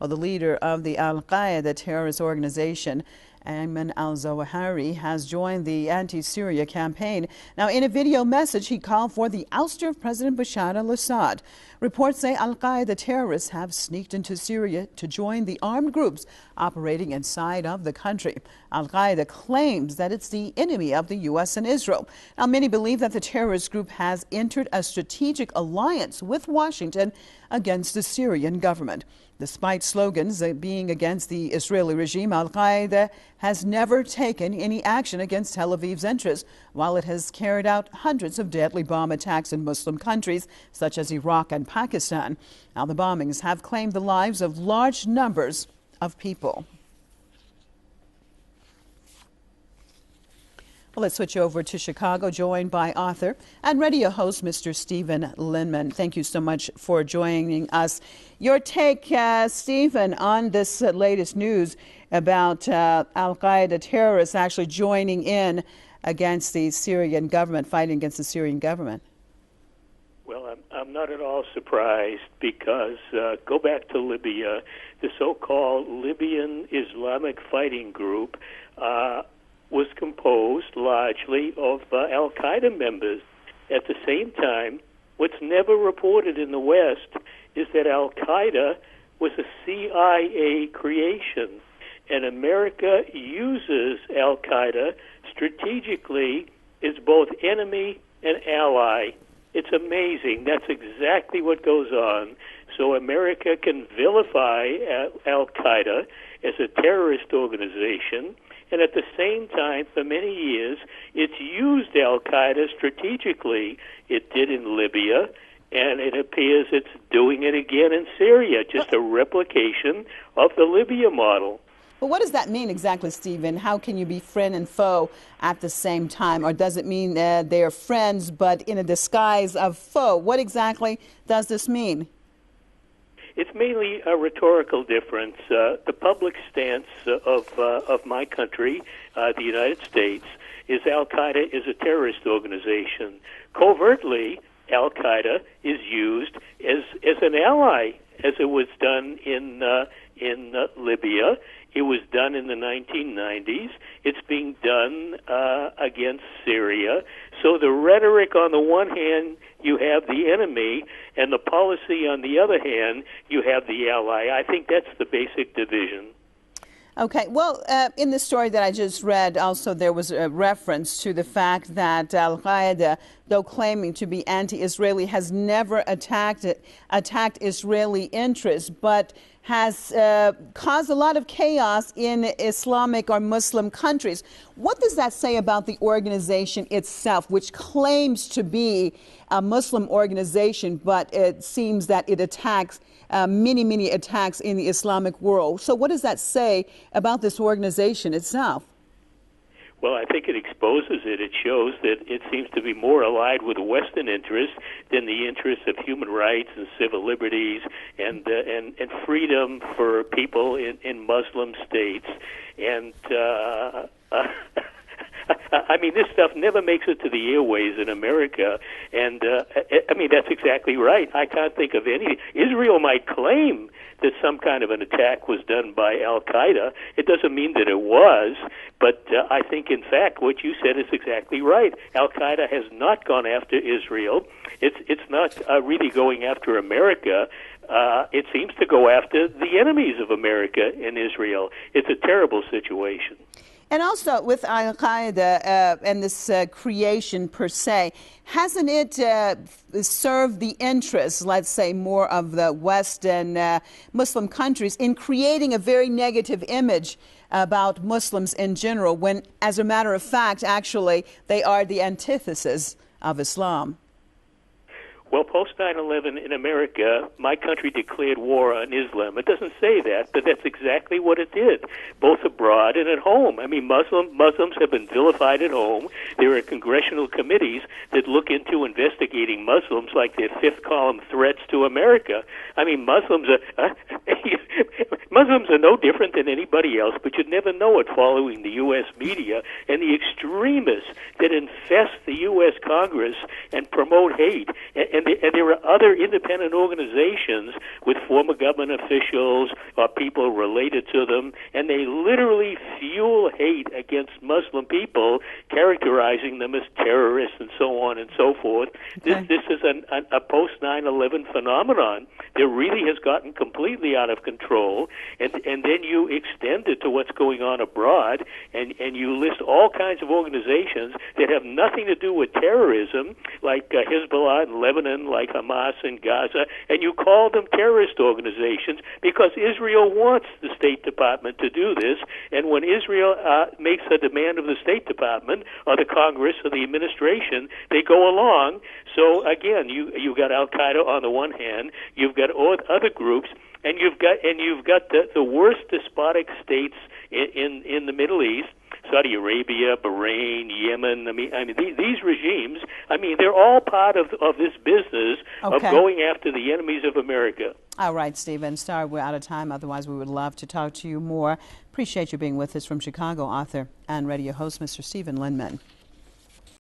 Well, the leader of the Al-Qaeda terrorist organization, Ayman al-Zawahiri, has joined the anti-Syria campaign. Now, in a video message, he called for the ouster of President Bashar al-Assad. Reports say Al-Qaeda terrorists have sneaked into Syria to join the armed groups operating inside of the country. Al-Qaeda claims that it's the enemy of the U.S. and Israel. Now, many believe that the terrorist group has entered a strategic alliance with Washington against the Syrian government. Despite slogans being against the Israeli regime, Al-Qaeda has never taken any action against Tel Aviv's interests, while it has carried out hundreds of deadly bomb attacks in Muslim countries such as Iraq and Pakistan. Now, the bombings have claimed the lives of large numbers of people. Well, let's switch over to Chicago, joined by author and radio host Mr. Stephen Linman. Thank you so much for joining us. Your take, Stephen, on this latest news about Al-Qaeda terrorists actually joining in against the Syrian government, fighting against the Syrian government. Well, I'm not at all surprised because go back to Libya. The so-called Libyan Islamic Fighting Group was composed largely of Al-Qaeda members. At the same time, what's never reported in the West is that Al-Qaeda was a CIA creation, and America uses Al-Qaeda strategically as both enemy and ally. It's amazing. That's exactly what goes on. So America can vilify Al-Qaeda as a terrorist organization, and at the same time, for many years, it's used Al-Qaeda strategically. It did in Libya, and it appears it's doing it again in Syria, just a replication of the Libya model. Well, what does that mean exactly, Stephen? How can you be friend and foe at the same time? Or does it mean they're friends but in a disguise of foe? What exactly does this mean? It's mainly a rhetorical difference. The public stance of my country, the United States, is Al-Qaeda is a terrorist organization. Covertly, Al-Qaeda is used as an ally, as it was done in Libya. It was done in the 1990s. It's being done against Syria. So the rhetoric on the one hand, you have the enemy, and the policy on the other hand, you have the ally. I think that's the basic division. Okay. Well, in the story that I just read, also there was a reference to the fact that Al-Qaeda, though claiming to be anti-Israeli, has never attacked Israeli interests, but has caused a lot of chaos in Islamic or Muslim countries. What does that say about the organization itself, which claims to be a Muslim organization, but it seems that it attacks many attacks in the Islamic world? So what does that say about this organization itself? Well, I think it exposes it. It shows that it seems to be more allied with Western interests than the interests of human rights and civil liberties and freedom for people in Muslim states. And I mean, this stuff never makes it to the airways in America. And I mean, that's exactly right. I can't think of any. Israel might claim that some kind of an attack was done by Al-Qaeda. It doesn't mean that it was, but I think, in fact, what you said is exactly right. Al-Qaeda has not gone after Israel. It's not really going after America. It seems to go after the enemies of America in Israel. It's a terrible situation. And also with Al-Qaeda and this creation per se, hasn't it served the interests, let's say, more of the Western Muslim countries in creating a very negative image about Muslims in general, when, as a matter of fact, actually, they are the antithesis of Islam? Well, post 9/11 in America, my country declared war on Islam. It doesn't say that, but that's exactly what it did, both abroad and at home. I mean, Muslims have been vilified at home. There are congressional committees that look into investigating Muslims like they're fifth-column threats to America. I mean, Muslims are Muslims are no different than anybody else, but you'd never know it following the U.S. media and the extremists that infest the U.S. Congress and promote hate. And there are other independent organizations with former government officials or people related to them, and they literally fuel hate against Muslim people, characterizing them as terrorists and so on and so forth. Okay. This is a post-9/11 phenomenon that really has gotten completely out of control, and then you extend it to what's going on abroad, and you list all kinds of organizations that have nothing to do with terrorism, like Hezbollah in Lebanon, like Hamas in Gaza, and you call them terrorist organizations because Israel wants the State Department to do this, and when Israel makes a demand of the State Department or the Congress or the administration, they go along. So again, you've got Al-Qaeda on the one hand, you've got other groups, and you've got the worst despotic states in the Middle East, Saudi Arabia, Bahrain, Yemen. I mean these regimes. I mean, they're all part of this business of going after the enemies of America. All right, Stephen. Sorry, we're out of time. Otherwise, we would love to talk to you more. Appreciate you being with us from Chicago. Author and radio host, Mr. Stephen Linman.